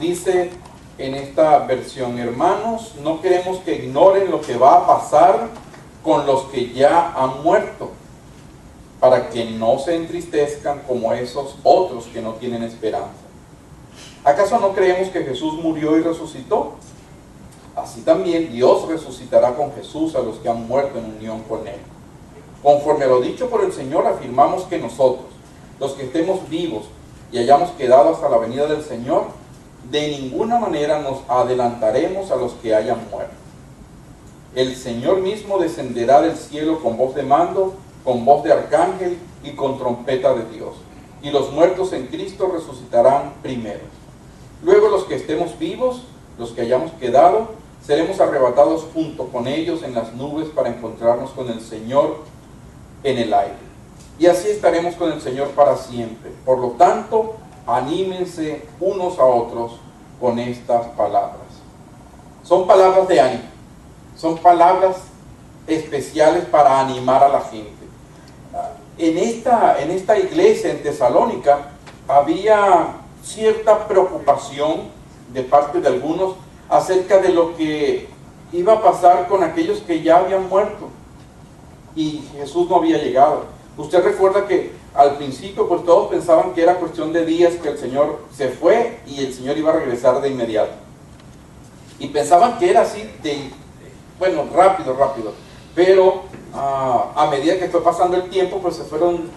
Dice en esta versión: hermanos, no queremos que ignoren lo que va a pasar con los que ya han muerto, para que no se entristezcan como esos otros que no tienen esperanza. ¿Acaso no creemos que Jesús murió y resucitó? Así también Dios resucitará con Jesús a los que han muerto en unión con Él. Conforme a lo dicho por el Señor, afirmamos que nosotros, los que estemos vivos y hayamos quedado hasta la venida del Señor, de ninguna manera nos adelantaremos a los que hayan muerto. El Señor mismo descenderá del cielo con voz de mando, con voz de arcángel y con trompeta de Dios. Y los muertos en Cristo resucitarán primero. Luego los que estemos vivos, los que hayamos quedado, seremos arrebatados junto con ellos en las nubes para encontrarnos con el Señor en el aire. Y así estaremos con el Señor para siempre. Por lo tanto, anímense unos a otros con estas palabras. Son palabras de ánimo. Son palabras especiales para animar a la gente. En esta iglesia en Tesalónica había cierta preocupación de parte de algunos acerca de lo que iba a pasar con aquellos que ya habían muerto y Jesús no había llegado. Usted recuerda que al principio pues todos pensaban que era cuestión de días que el Señor se fue y el Señor iba a regresar de inmediato. Y pensaban que era así rápido. Pero a medida que fue pasando el tiempo, pues se fueron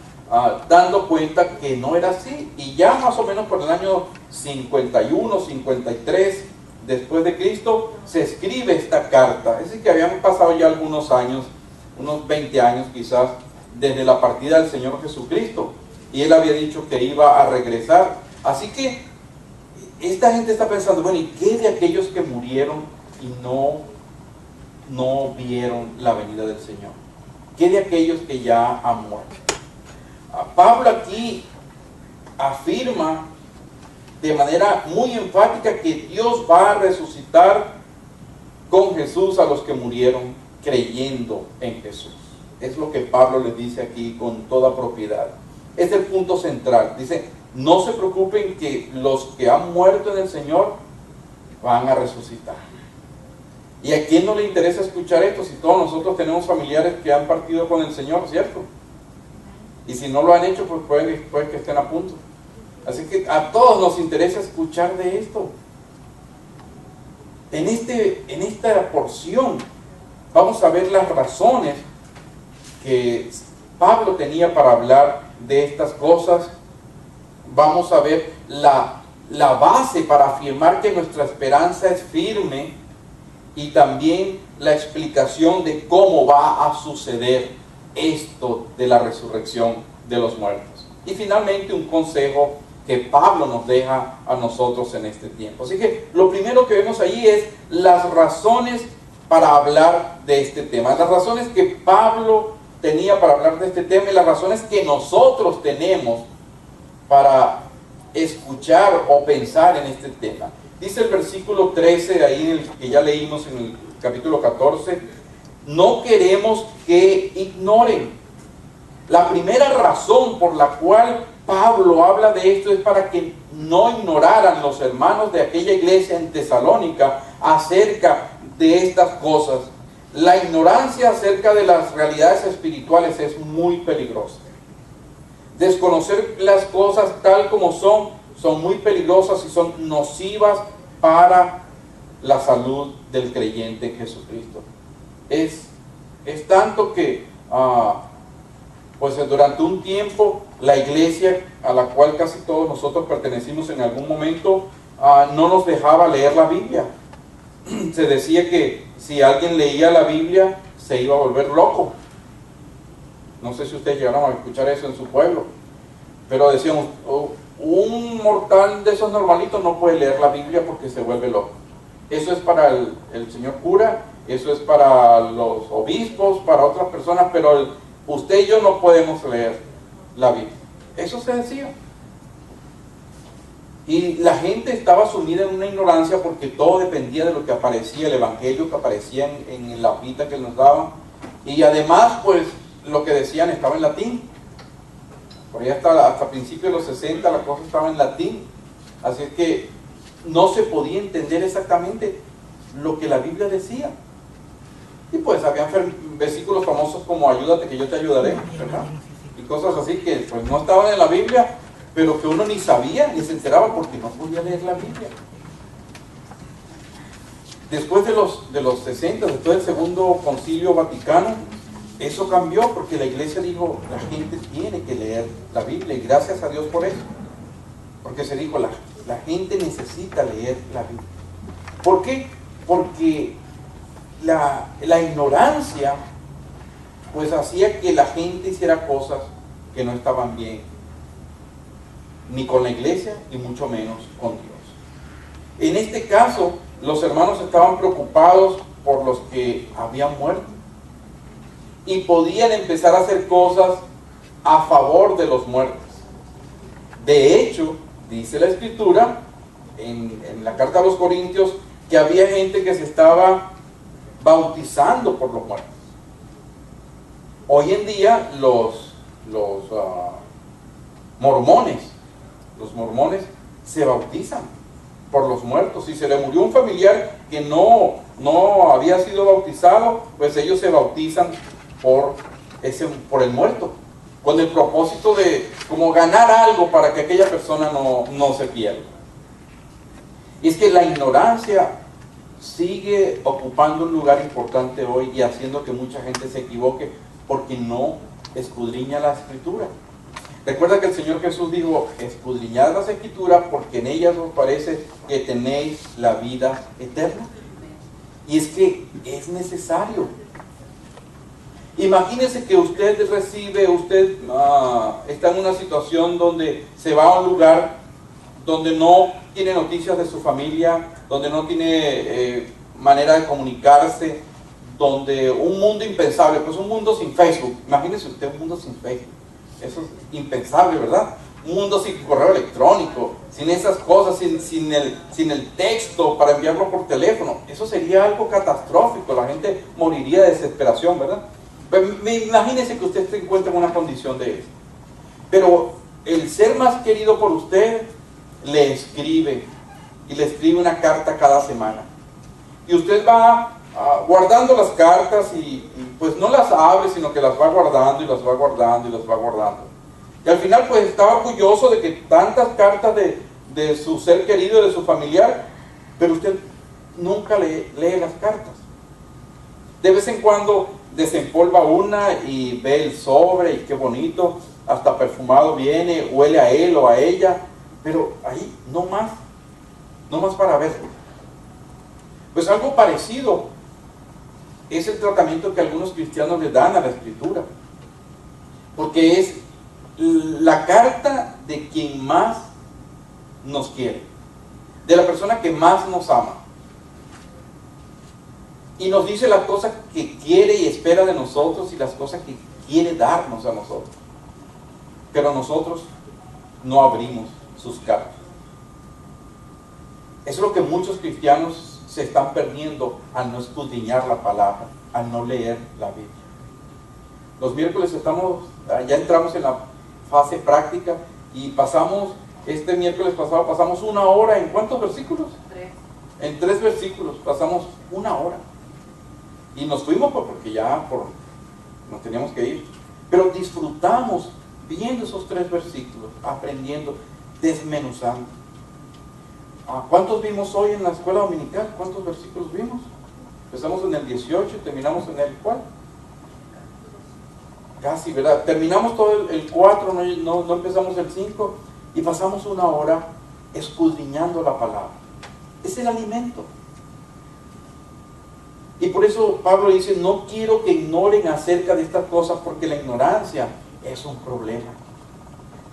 dando cuenta que no era así. Y ya más o menos por el año 51, 53 después de Cristo, se escribe esta carta. Es decir, que habían pasado ya algunos años, unos 20 años quizás, desde la partida del Señor Jesucristo. Y Él había dicho que iba a regresar. Así que esta gente está pensando, bueno, ¿y qué de aquellos que murieron y no vieron la venida del Señor? ¿Qué de aquellos que ya han muerto? Pablo aquí afirma de manera muy enfática que Dios va a resucitar con Jesús a los que murieron creyendo en Jesús. Es lo que Pablo les dice aquí con toda propiedad. Es el punto central. Dice, no se preocupen que los que han muerto en el Señor van a resucitar. ¿Y a quién no le interesa escuchar esto si todos nosotros tenemos familiares que han partido con el Señor, cierto? Y si no lo han hecho, pues puede que estén a punto. Así que a todos nos interesa escuchar de esto. En esta porción vamos a ver las razones que Pablo tenía para hablar de estas cosas. Vamos a ver la base para afirmar que nuestra esperanza es firme y también la explicación de cómo va a suceder esto de la resurrección de los muertos. Y finalmente un consejo que Pablo nos deja a nosotros en este tiempo. Así que lo primero que vemos allí es las razones para hablar de este tema. Las razones que Pablo tenía para hablar de este tema y las razones que nosotros tenemos para escuchar o pensar en este tema. Dice el versículo 13, ahí que ya leímos en el capítulo 14, no queremos que ignoren. La primera razón por la cual Pablo habla de esto es para que no ignoraran los hermanos de aquella iglesia en Tesalónica acerca de estas cosas. La ignorancia acerca de las realidades espirituales es muy peligrosa. Desconocer las cosas tal como son muy peligrosas y son nocivas para la salud del creyente en Jesucristo. Es tanto que pues durante un tiempo la iglesia a la cual casi todos nosotros pertenecimos en algún momento no nos dejaba leer la Biblia. Se decía que si alguien leía la Biblia se iba a volver loco. No sé si ustedes llegaron a escuchar eso en su pueblo, pero decíamos, un mortal de esos normalitos no puede leer la Biblia porque se vuelve loco. Eso es para el señor cura, eso es para los obispos, para otras personas, pero usted y yo no podemos leer la Biblia. Eso se decía. Y la gente estaba sumida en una ignorancia porque todo dependía de lo que aparecía, el evangelio que aparecía en la hojita que nos daban. Y además, pues, lo que decían estaba en latín. Por ahí hasta principios de los 60 la cosa estaba en latín. Así que no se podía entender exactamente lo que la Biblia decía. Y pues habían versículos famosos como ayúdate que yo te ayudaré, ¿verdad? Y cosas así que pues no estaban en la Biblia, pero que uno ni sabía, ni se enteraba porque no podía leer la Biblia. Después de los 60, después del Segundo Concilio Vaticano, eso cambió porque la iglesia dijo, la gente tiene que leer la Biblia, y gracias a Dios por eso. Porque se dijo, la gente necesita leer la Biblia. ¿Por qué? Porque la ignorancia pues hacía que la gente hiciera cosas que no estaban bien, ni con la iglesia, y mucho menos con Dios. En este caso, los hermanos estaban preocupados por los que habían muerto y podían empezar a hacer cosas a favor de los muertos. De hecho, dice la Escritura en la carta a los Corintios que había gente que se estaba bautizando por los muertos. Hoy en día los mormones se bautizan por los muertos. Si se le murió un familiar que no había sido bautizado, pues ellos se bautizan por el muerto, con el propósito de como ganar algo para que aquella persona no se pierda. Y es que la ignorancia sigue ocupando un lugar importante hoy y haciendo que mucha gente se equivoque porque no escudriña la Escritura. Recuerda que el Señor Jesús dijo, escudriñad las Escrituras porque en ellas os parece que tenéis la vida eterna. Y es que es necesario. Imagínese que usted está en una situación donde se va a un lugar donde no tiene noticias de su familia, donde no tiene manera de comunicarse, donde un mundo impensable, pues un mundo sin Facebook. Imagínese usted un mundo sin Facebook. Eso es impensable, ¿verdad? Un mundo sin correo electrónico, sin esas cosas, sin el texto para enviarlo por teléfono. Eso sería algo catastrófico, la gente moriría de desesperación, ¿verdad? Imagínese que usted se encuentra en una condición de eso. Pero el ser más querido por usted le escribe, y le escribe una carta cada semana. Y usted va guardando las cartas y pues no las abre, sino que las va guardando y las va guardando y las va guardando. Y al final pues está orgulloso de que tantas cartas de su ser querido, de su familiar, pero usted nunca lee las cartas. De vez en cuando desempolva una y ve el sobre y qué bonito, hasta perfumado viene, huele a él o a ella, pero ahí no más para verlo. Pues algo parecido es el tratamiento que algunos cristianos le dan a la Escritura, porque es la carta de quien más nos quiere, de la persona que más nos ama, y nos dice las cosas que quiere y espera de nosotros y las cosas que quiere darnos a nosotros, pero nosotros no abrimos sus cartas. Eso es lo que muchos cristianos se están perdiendo al no escudriñar la palabra, al no leer la Biblia. Los miércoles ya entramos en la fase práctica y este miércoles pasado pasamos 1 hora. ¿En cuántos versículos? 3. En 3 versículos pasamos 1 hora. Y nos fuimos porque nos teníamos que ir. Pero disfrutamos viendo esos 3 versículos, aprendiendo, desmenuzando. ¿Cuántos vimos hoy en la escuela dominical? ¿Cuántos versículos vimos? Empezamos en el 18 y terminamos en el ¿cuál? Casi, ¿verdad? Terminamos todo el 4, no empezamos el 5 y pasamos 1 hora escudriñando la palabra. Es el alimento. Y por eso Pablo dice, no quiero que ignoren acerca de estas cosas porque la ignorancia es un problema.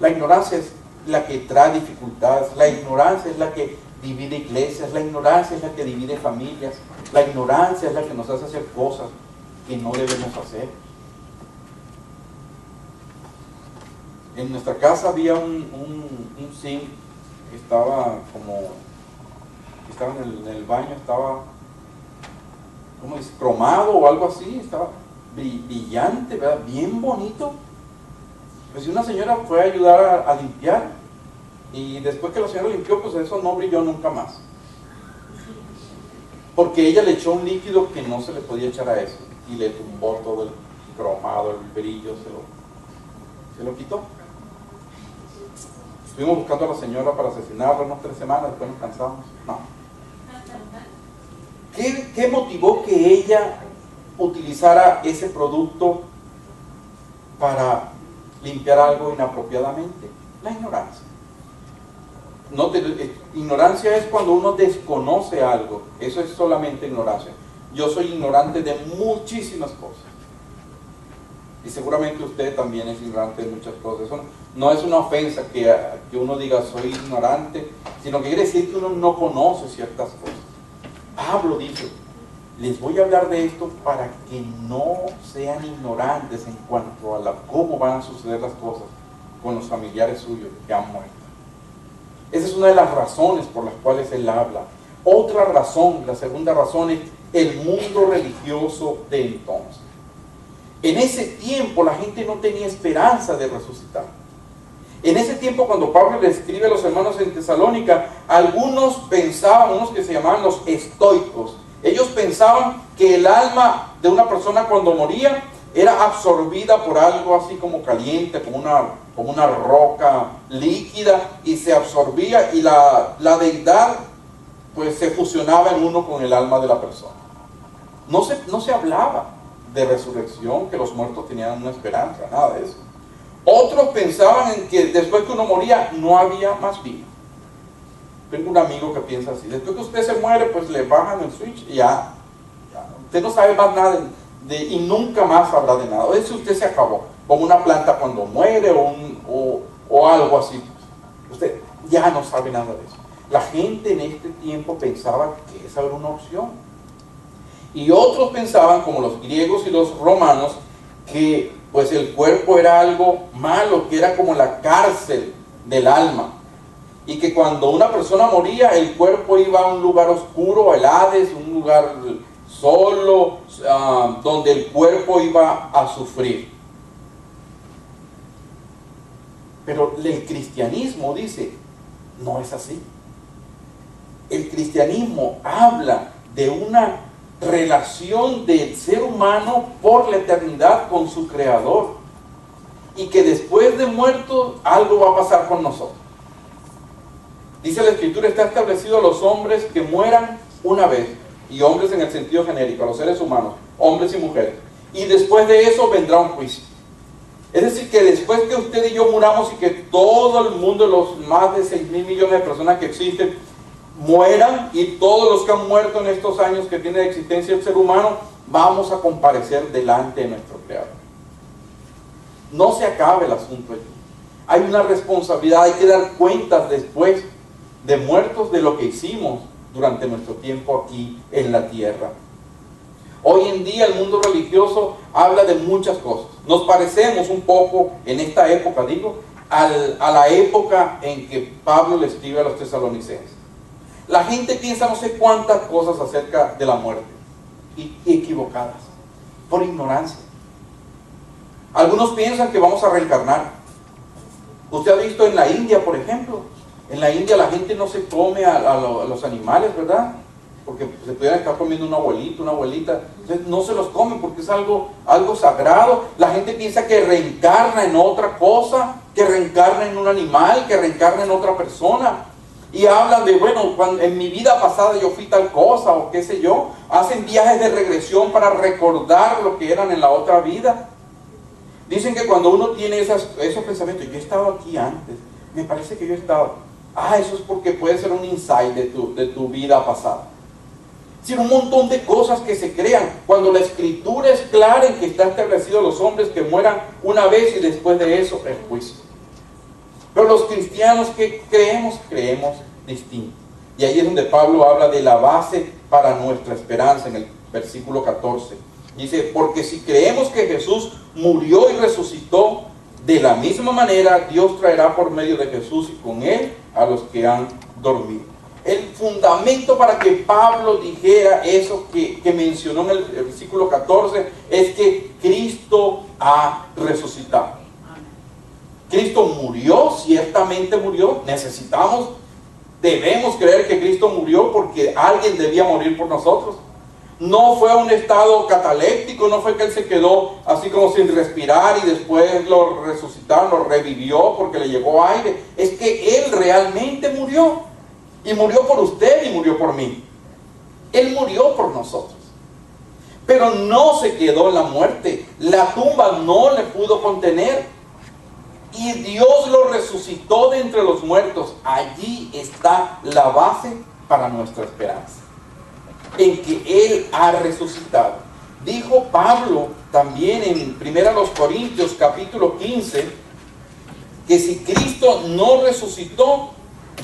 La ignorancia es la que trae dificultades, la ignorancia es la que divide iglesias, la ignorancia es la que divide familias, la ignorancia es la que nos hace hacer cosas que no debemos hacer. En nuestra casa había un zinc que estaba en el baño, estaba, ¿cómo dice? Cromado o algo así, estaba brillante, ¿verdad? Bien bonito. Pues una señora fue a ayudar a limpiar Y después que la señora limpió, pues eso no brilló nunca más. Porque ella le echó un líquido que no se le podía echar a eso. Y le tumbó todo el cromado, el brillo, se lo quitó. Estuvimos buscando a la señora para asesinarla unas 3 semanas, después nos cansamos. No. ¿Qué motivó que ella utilizara ese producto para limpiar algo inapropiadamente? La ignorancia. Ignorancia es cuando uno desconoce algo. Eso es solamente ignorancia. Yo soy ignorante de muchísimas cosas. Y seguramente usted también es ignorante de muchas cosas. Eso no es una ofensa que uno diga soy ignorante, sino que quiere decir que uno no conoce ciertas cosas. Pablo dice, les voy a hablar de esto para que no sean ignorantes en cuanto a cómo van a suceder las cosas con los familiares suyos que han muerto. Esa es una de las razones por las cuales él habla. Otra razón, la segunda razón, es el mundo religioso de entonces. En ese tiempo la gente no tenía esperanza de resucitar. En ese tiempo, cuando Pablo le escribe a los hermanos en Tesalónica, algunos pensaban, unos que se llamaban los estoicos, ellos pensaban que el alma de una persona cuando moría era absorbida por algo así como caliente, como una roca líquida, y se absorbía, y la deidad pues se fusionaba en uno con el alma de la persona. No se hablaba de resurrección, que los muertos tenían una esperanza, nada de eso. Otros pensaban en que después que uno moría no había más vida. Tengo un amigo que piensa así: después que usted se muere, pues le bajan el switch y ya usted no sabe más nada y nunca más sabrá de nada. Eso usted se acabó, como una planta cuando muere o algo así. Usted ya no sabe nada de eso. La gente en este tiempo pensaba que esa era una opción. Y otros pensaban, como los griegos y los romanos, que pues el cuerpo era algo malo, que era como la cárcel del alma, y que cuando una persona moría, el cuerpo iba a un lugar oscuro, el Hades, un lugar solo, donde el cuerpo iba a sufrir. Pero el cristianismo dice, no es así. El cristianismo habla de una relación del ser humano por la eternidad con su creador, y que después de muerto algo va a pasar con nosotros. Dice la escritura, está establecido a los hombres que mueran una vez, y hombres en el sentido genérico, a los seres humanos, hombres y mujeres, y después de eso vendrá un juicio. Es decir, que después que usted y yo muramos y que todo el mundo, los más de 6.000 millones de personas que existen, mueran, y todos los que han muerto en estos años que tiene de existencia el ser humano, vamos a comparecer delante de nuestro Creador. No se acaba el asunto allí. Hay una responsabilidad, hay que dar cuentas después de muertos de lo que hicimos durante nuestro tiempo aquí en la tierra. Hoy en día el mundo religioso habla de muchas cosas. Nos parecemos un poco en esta época, a la época en que Pablo le escribe a los tesalonicenses. La gente piensa no sé cuántas cosas acerca de la muerte, y equivocadas, por ignorancia. Algunos piensan que vamos a reencarnar. Usted ha visto en la India, por ejemplo, en la India la gente no se come a los animales, ¿verdad? Porque se pudieran estar comiendo un abuelito, una abuelita. Entonces no se los comen porque es algo sagrado. La gente piensa que reencarna en otra cosa, que reencarna en un animal, que reencarna en otra persona. Y hablan de, bueno, cuando en mi vida pasada yo fui tal cosa, o qué sé yo. Hacen viajes de regresión para recordar lo que eran en la otra vida. Dicen que cuando uno tiene esos pensamientos, yo he estado aquí antes, me parece que yo he estado. Eso es porque puede ser un insight de tu vida pasada. Sino un montón de cosas que se crean, cuando la escritura es clara en que está establecido los hombres que mueran una vez y después de eso el juicio. Pero los cristianos que creemos distinto. Y ahí es donde Pablo habla de la base para nuestra esperanza en el versículo 14. Dice, porque si creemos que Jesús murió y resucitó, de la misma manera Dios traerá por medio de Jesús y con él a los que han dormido. El fundamento para que Pablo dijera eso que mencionó en el versículo 14 es que Cristo ha resucitado. Cristo murió, ciertamente murió. Debemos creer que Cristo murió porque alguien debía morir por nosotros. No fue un estado cataléptico, no fue que Él se quedó así como sin respirar y después lo resucitaron, lo revivió porque le llegó aire. Es que Él realmente murió. Y murió por usted y murió por mí. Él murió por nosotros. Pero no se quedó en la muerte. La tumba no le pudo contener. Y Dios lo resucitó de entre los muertos. Allí está la base para nuestra esperanza. En que Él ha resucitado. Dijo Pablo también en 1 Corintios capítulo 15, que si Cristo no resucitó,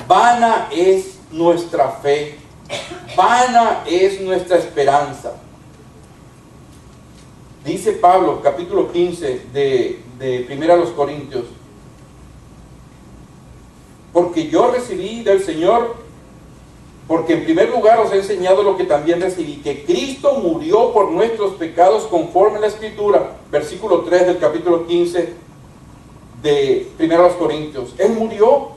vana es nuestra fe, vana es nuestra esperanza. Dice Pablo, capítulo 15 de 1 Corintios, porque yo recibí del Señor, porque en primer lugar os he enseñado lo que también recibí, que Cristo murió por nuestros pecados conforme a la Escritura, versículo 3 del capítulo 15 de 1 Corintios. Él murió,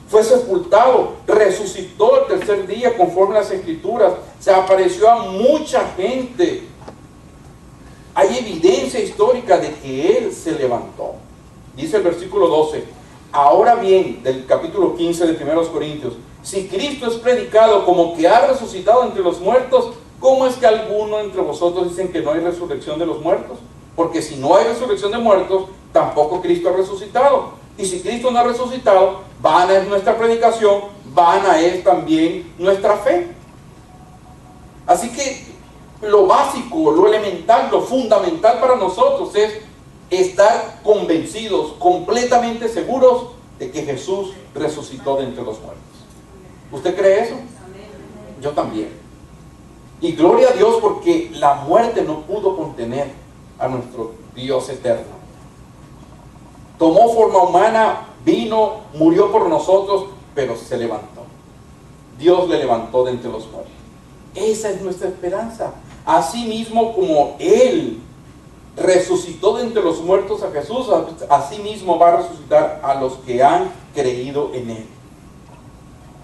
fue sepultado, resucitó el tercer día conforme a las Escrituras, se apareció a mucha gente. Hay evidencia histórica de que Él se levantó. Dice el versículo 12, ahora bien, del capítulo 15 de 1 Corintios, si Cristo es predicado como que ha resucitado entre los muertos, ¿cómo es que algunos entre vosotros dicen que no hay resurrección de los muertos? Porque si no hay resurrección de muertos, tampoco Cristo ha resucitado. Y si Cristo no ha resucitado, vana es nuestra predicación, vana es también nuestra fe. Así que lo básico, lo elemental, lo fundamental para nosotros es estar convencidos, completamente seguros de que Jesús resucitó de entre los muertos. ¿Usted cree eso? Yo también. Y gloria a Dios porque la muerte no pudo contener a nuestro Dios eterno. Tomó forma humana, vino, murió por nosotros, pero se levantó. Dios le levantó de entre los muertos. Esa es nuestra esperanza. Así mismo como Él resucitó de entre los muertos a Jesús, así mismo va a resucitar a los que han creído en Él.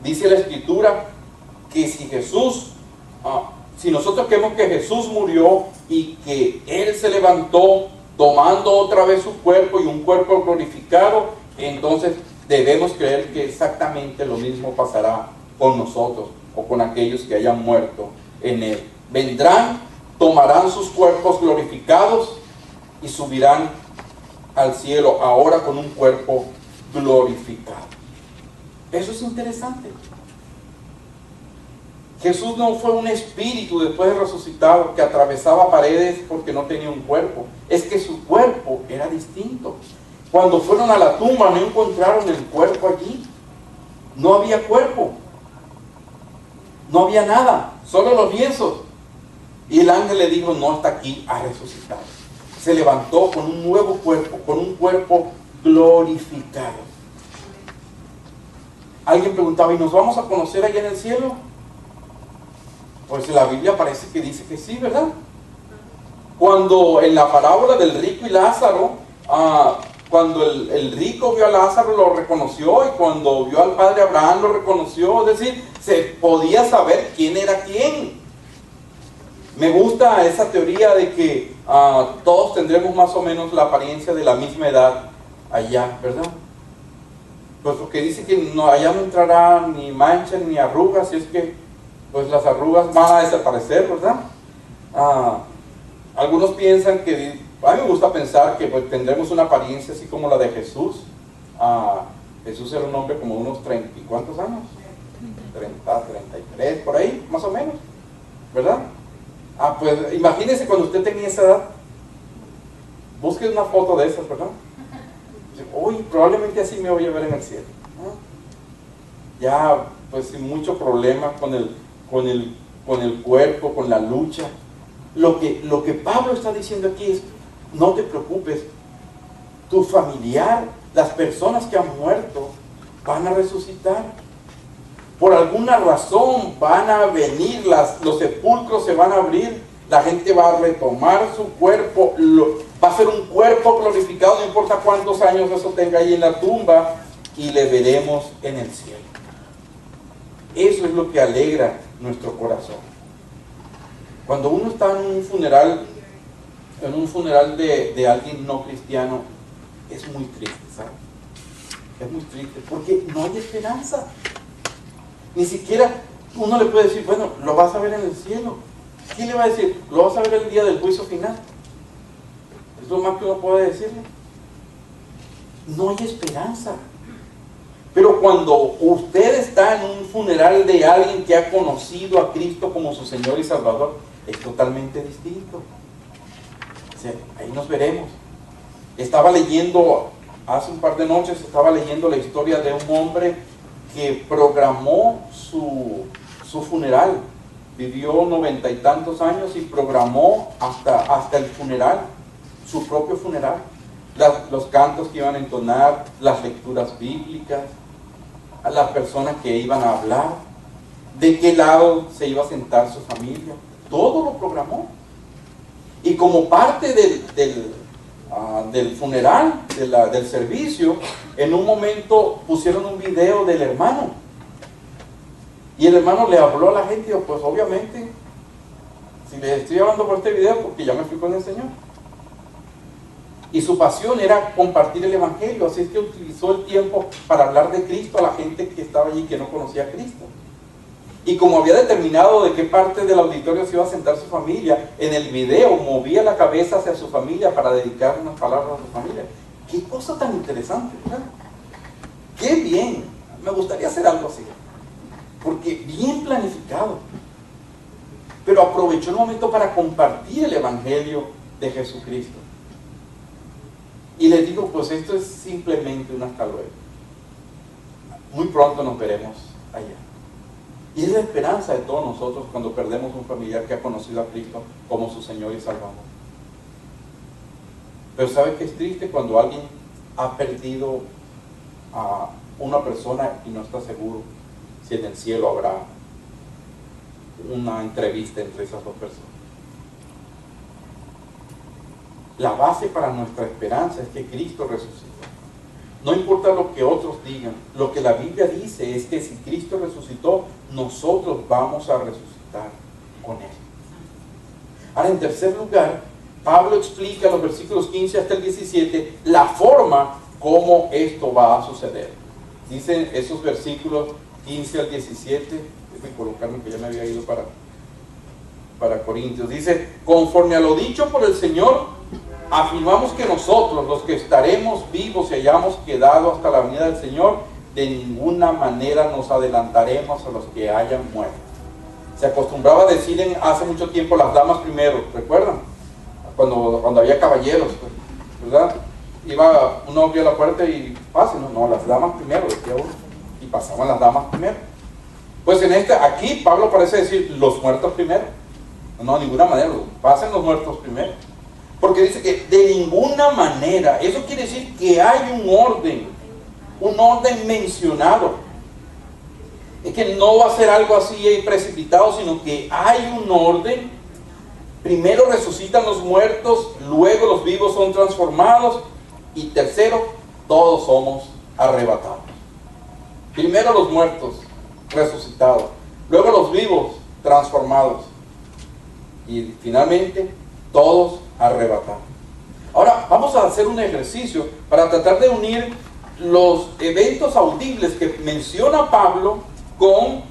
Dice la Escritura que si nosotros creemos que Jesús murió y que Él se levantó tomando otra vez su cuerpo y un cuerpo glorificado, entonces debemos creer que exactamente lo mismo pasará con nosotros o con aquellos que hayan muerto en Él. Vendrán, tomarán sus cuerpos glorificados y subirán al cielo, ahora con un cuerpo glorificado. Eso es interesante. Jesús no fue un espíritu después de resucitado que atravesaba paredes porque no tenía un cuerpo. Es que su cuerpo era distinto. Cuando fueron a la tumba no encontraron el cuerpo allí. No había cuerpo. No había nada, solo los lienzos. Y el ángel le dijo, no está aquí, ha resucitado. Se levantó con un nuevo cuerpo, con un cuerpo glorificado. Alguien preguntaba, ¿y nos vamos a conocer allá en el cielo? Pues la Biblia parece que dice que sí, ¿verdad? Cuando en la parábola del rico y Lázaro, cuando el rico vio a Lázaro lo reconoció, y cuando vio al padre Abraham lo reconoció, es decir, se podía saber quién era quién. Me gusta esa teoría de que todos tendremos más o menos la apariencia de la misma edad allá, ¿verdad? Pues porque dice que allá no entrará ni mancha ni arrugas, y es que pues las arrugas van a desaparecer, ¿verdad? Algunos piensan que, a mí me gusta pensar que pues tendremos una apariencia así como la de Jesús. Jesús era un hombre como unos 30, ¿y cuántos años? 30, 33, por ahí, más o menos, ¿verdad? Pues imagínese cuando usted tenía esa edad. Busque una foto de esas, ¿verdad? Uy, probablemente así me voy a ver en el cielo, ¿no? Ya, pues sin mucho problema con el cuerpo, con la lucha. Lo que Pablo está diciendo aquí es, no te preocupes, tu familiar, las personas que han muerto, van a resucitar. Por alguna razón van a venir, los sepulcros se van a abrir La gente va a retomar su cuerpo, va a ser un cuerpo glorificado, no importa cuántos años eso tenga ahí en la tumba, y le veremos en el cielo. Eso es lo que alegra nuestro corazón. Cuando uno está en un funeral de alguien no cristiano, es muy triste, ¿sabes? Es muy triste, porque no hay esperanza. Ni siquiera uno le puede decir, bueno, lo vas a ver en el cielo. ¿Quién le va a decir? Lo vas a ver el día del juicio final. Es lo más que uno puede decirle. No hay esperanza. Pero cuando usted está en un funeral de alguien que ha conocido a Cristo como su Señor y Salvador, es totalmente distinto. O sea, ahí nos veremos. Estaba leyendo, hace un par de noches, estaba leyendo la historia de un hombre que programó su funeral. Vivió 90 y tantos años y programó hasta el funeral, su propio funeral. Los cantos que iban a entonar, las lecturas bíblicas, a las personas que iban a hablar, de qué lado se iba a sentar su familia. Todo lo programó. Y como parte del funeral, del servicio, en un momento pusieron un video del hermano. Y el hermano le habló a la gente y dijo, pues obviamente, si les estoy hablando por este video, porque ya me fui con el Señor. Y su pasión era compartir el Evangelio, así es que utilizó el tiempo para hablar de Cristo a la gente que estaba allí que no conocía a Cristo. Y como había determinado de qué parte del auditorio se iba a sentar su familia, en el video movía la cabeza hacia su familia para dedicar unas palabras a su familia. Qué cosa tan interesante, ¿verdad? Qué bien, me gustaría hacer algo así. Porque bien planificado, pero aprovechó el momento para compartir el Evangelio de Jesucristo. Y les digo, pues esto es simplemente un hasta luego. Muy pronto nos veremos allá. Y es la esperanza de todos nosotros cuando perdemos un familiar que ha conocido a Cristo como su Señor y Salvador. Pero ¿sabe qué es triste? Cuando alguien ha perdido a una persona y no está seguro si en el cielo habrá una entrevista entre esas dos personas. La base para nuestra esperanza es que Cristo resucitó. No importa lo que otros digan, lo que la Biblia dice es que si Cristo resucitó, nosotros vamos a resucitar con Él. Ahora, en tercer lugar, Pablo explica en los versículos 15 hasta el 17 la forma como esto va a suceder. Dicen esos versículos 15 al 17, déjenme colocarme que ya me había ido para Corintios. Dice, conforme a lo dicho por el Señor, afirmamos que nosotros, los que estaremos vivos y hayamos quedado hasta la venida del Señor, de ninguna manera nos adelantaremos a los que hayan muerto. Se acostumbraba a decir hace mucho tiempo las damas primero, ¿recuerdan? Cuando había caballeros, ¿verdad? Iba uno abría la puerta y pasen, no, las damas primero, decía uno. Y pasaban las damas primero. Pues aquí Pablo parece decir los muertos primero. No, de ninguna manera, pasen los muertos primero. Porque dice que de ninguna manera, eso quiere decir que hay un orden mencionado. Es que no va a ser algo así precipitado, sino que hay un orden. Primero resucitan los muertos, luego los vivos son transformados y tercero, todos somos arrebatados. Primero los muertos resucitados, luego los vivos transformados y finalmente todos arrebatados. Ahora vamos a hacer un ejercicio para tratar de unir los eventos audibles que menciona Pablo con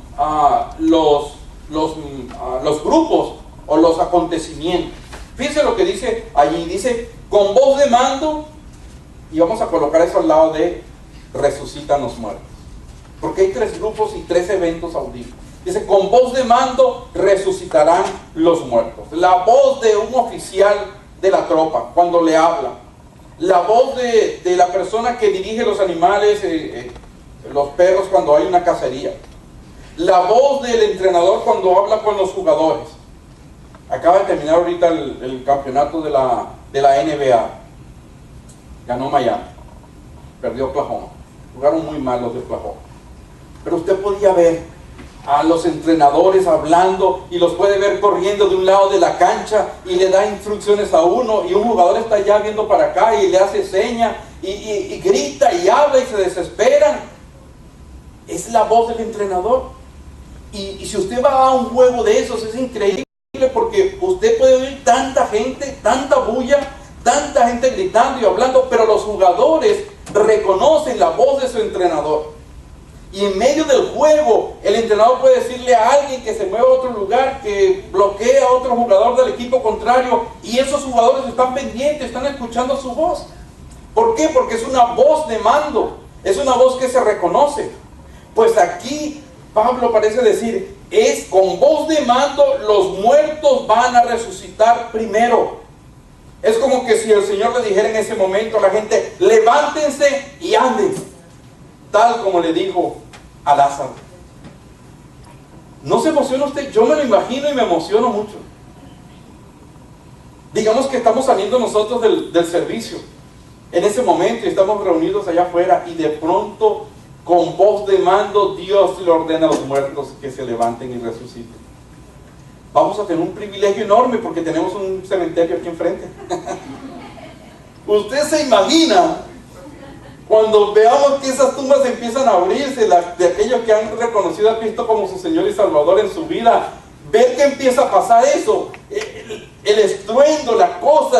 los grupos o los acontecimientos. Fíjense lo que dice allí, dice con voz de mando, y vamos a colocar eso al lado de resucitan los muertos. Porque hay tres grupos y tres eventos audibles. Dice, con voz de mando resucitarán los muertos. La voz de un oficial de la tropa cuando le habla. La voz de la persona que dirige los animales, los perros cuando hay una cacería. La voz del entrenador cuando habla con los jugadores. Acaba de terminar ahorita el campeonato de la NBA. Ganó Miami. Perdió Oklahoma. Jugaron muy mal los de Oklahoma. Pero usted podía ver a los entrenadores hablando y los puede ver corriendo de un lado de la cancha y le da instrucciones a uno, y un jugador está allá viendo para acá y le hace seña y grita y habla y se desesperan. Es la voz del entrenador. Y si usted va a un juego de esos, es increíble, porque usted puede oír tanta gente, tanta bulla, tanta gente gritando y hablando, pero los jugadores reconocen la voz de su entrenador. Y en medio del juego, el entrenador puede decirle a alguien que se mueva a otro lugar, que bloquee a otro jugador del equipo contrario, y esos jugadores están pendientes, están escuchando su voz. ¿Por qué? Porque es una voz de mando, es una voz que se reconoce. Pues aquí Pablo parece decir, es con voz de mando los muertos van a resucitar primero. Es como que si el Señor le dijera en ese momento a la gente, levántense y anden, tal como le dijo a Lázaro. ¿No se emociona usted? Yo me lo imagino y me emociono mucho. Digamos que estamos saliendo nosotros del servicio en ese momento y estamos reunidos allá afuera, y de pronto con voz de mando Dios le ordena a los muertos que se levanten y resuciten. Vamos a tener un privilegio enorme porque tenemos un cementerio aquí enfrente. Usted se imagina cuando veamos que esas tumbas empiezan a abrirse, de aquellos que han reconocido a Cristo como su Señor y Salvador en su vida, ver que empieza a pasar eso, el estruendo, la cosa.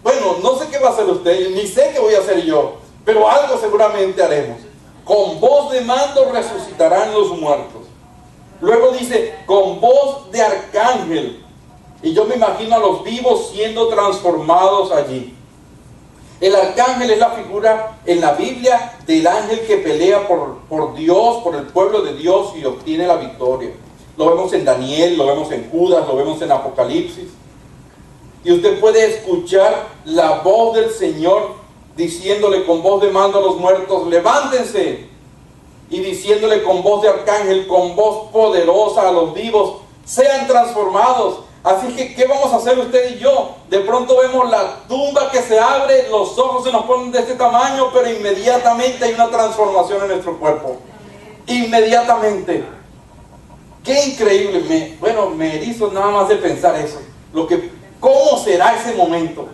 Bueno, no sé qué va a hacer usted, ni sé qué voy a hacer yo, pero algo seguramente haremos. Con voz de mando resucitarán los muertos. Luego dice, con voz de arcángel. Y yo me imagino a los vivos siendo transformados allí. El arcángel es la figura en la Biblia del ángel que pelea por Dios, por el pueblo de Dios, y obtiene la victoria. Lo vemos en Daniel, lo vemos en Judas, lo vemos en Apocalipsis. Y usted puede escuchar la voz del Señor diciéndole con voz de mando a los muertos, levántense. Y diciéndole con voz de arcángel, con voz poderosa a los vivos, sean transformados. Así que, ¿qué vamos a hacer usted y yo? De pronto vemos la tumba que se abre, los ojos se nos ponen de este tamaño, pero inmediatamente hay una transformación en nuestro cuerpo. Inmediatamente. ¡Qué increíble! Me erizo nada más de pensar eso. ¿Cómo será ese momento?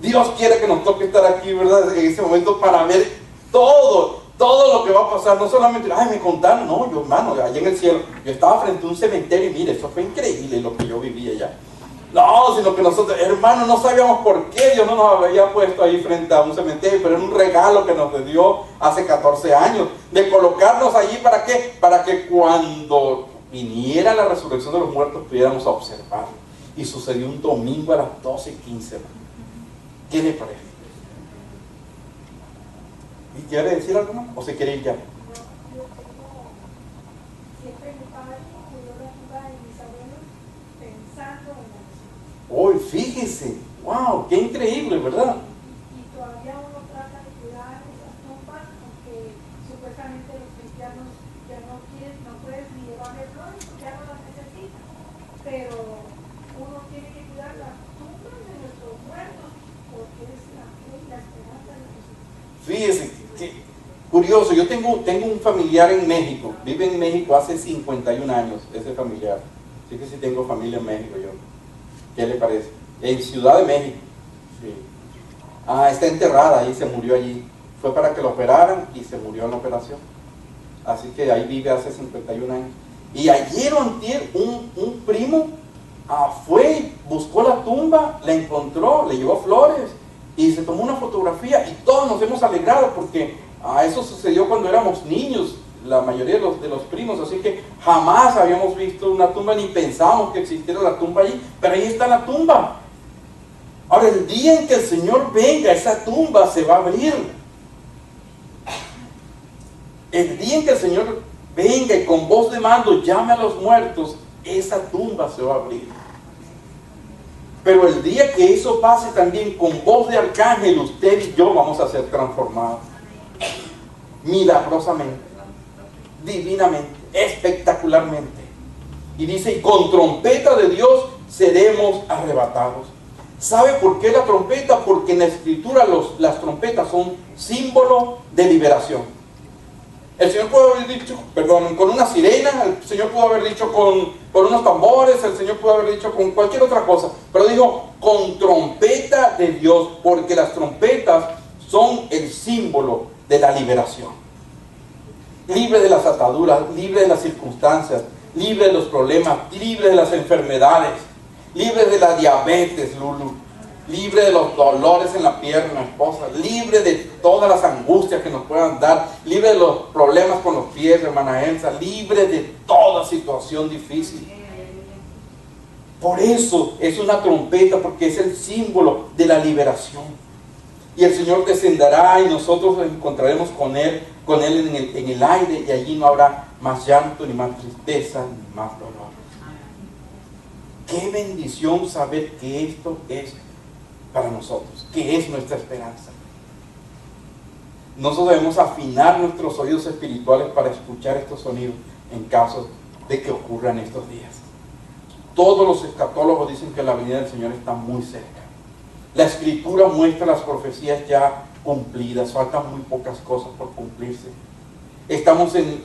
Dios quiere que nos toque estar aquí, ¿verdad? En ese momento para ver todo lo que va a pasar. No solamente, me contaron, no, yo, hermano, allá en el cielo, yo estaba frente a un cementerio y mire, eso fue increíble lo que yo vivía allá. No, sino que nosotros, hermano, no sabíamos por qué Dios no nos había puesto ahí frente a un cementerio, pero era un regalo que nos dio hace 14 años, de colocarnos allí, ¿para qué? Para que cuando viniera la resurrección de los muertos pudiéramos observar. Y sucedió un domingo a las 12:15. ¿Qué le parece? ¿Y quiere decir algo más? ¿O se quiere ir ya? Hoy, fíjese, wow, qué increíble, ¿verdad? Y todavía uno trata de cuidar esas tumbas, aunque supuestamente los cristianos ya no quieren, no pueden ni llevarle flores porque ya no las necesitan. Pero uno tiene que cuidar las tumbas de nuestros muertos, porque es la esperanza de Jesús. Fíjese, qué curioso, yo tengo un familiar en México, vive en México hace 51 años, ese familiar. Así que sí tengo familia en México yo. ¿Qué le parece? En Ciudad de México. Sí. Está enterrada ahí, se murió allí. Fue para que lo operaran y se murió en la operación. Así que ahí vive hace 51 años. Y ayer o antier, un primo fue, buscó la tumba, la encontró, le llevó flores y se tomó una fotografía, y todos nos hemos alegrado porque eso sucedió cuando éramos niños, la mayoría de los primos, así que jamás habíamos visto una tumba ni pensábamos que existiera la tumba allí, pero ahí está la tumba. Ahora, el día en que el Señor venga, esa tumba se va a abrir. El día en que el Señor venga y con voz de mando llame a los muertos, esa tumba se va a abrir. Pero el día que eso pase también, con voz de arcángel, usted y yo vamos a ser transformados. Milagrosamente, divinamente, espectacularmente. Y dice, y con trompeta de Dios seremos arrebatados. ¿Sabe por qué la trompeta? Porque en la Escritura las trompetas son símbolo de liberación. El Señor pudo haber dicho, perdón, con una sirena, el Señor pudo haber dicho con unos tambores, el Señor pudo haber dicho con cualquier otra cosa, pero dijo con trompeta de Dios, porque las trompetas son el símbolo de la liberación. Libre de las ataduras, libre de las circunstancias, libre de los problemas, libre de las enfermedades, libre de la diabetes, Lulu, libre de los dolores en la pierna, esposa, libre de todas las angustias que nos puedan dar, libre de los problemas con los pies, hermana Elsa, libre de toda situación difícil. Por eso es una trompeta, porque es el símbolo de la liberación. Y el Señor descenderá y nosotros nos encontraremos con Él en el aire, y allí no habrá más llanto, ni más tristeza, ni más dolor. Qué bendición saber que esto es para nosotros, que es nuestra esperanza. Nosotros debemos afinar nuestros oídos espirituales para escuchar estos sonidos en caso de que ocurran estos días. Todos los escatólogos dicen que la venida del Señor está muy cerca. La Escritura muestra las profecías ya cumplidas, faltan muy pocas cosas por cumplirse. Estamos en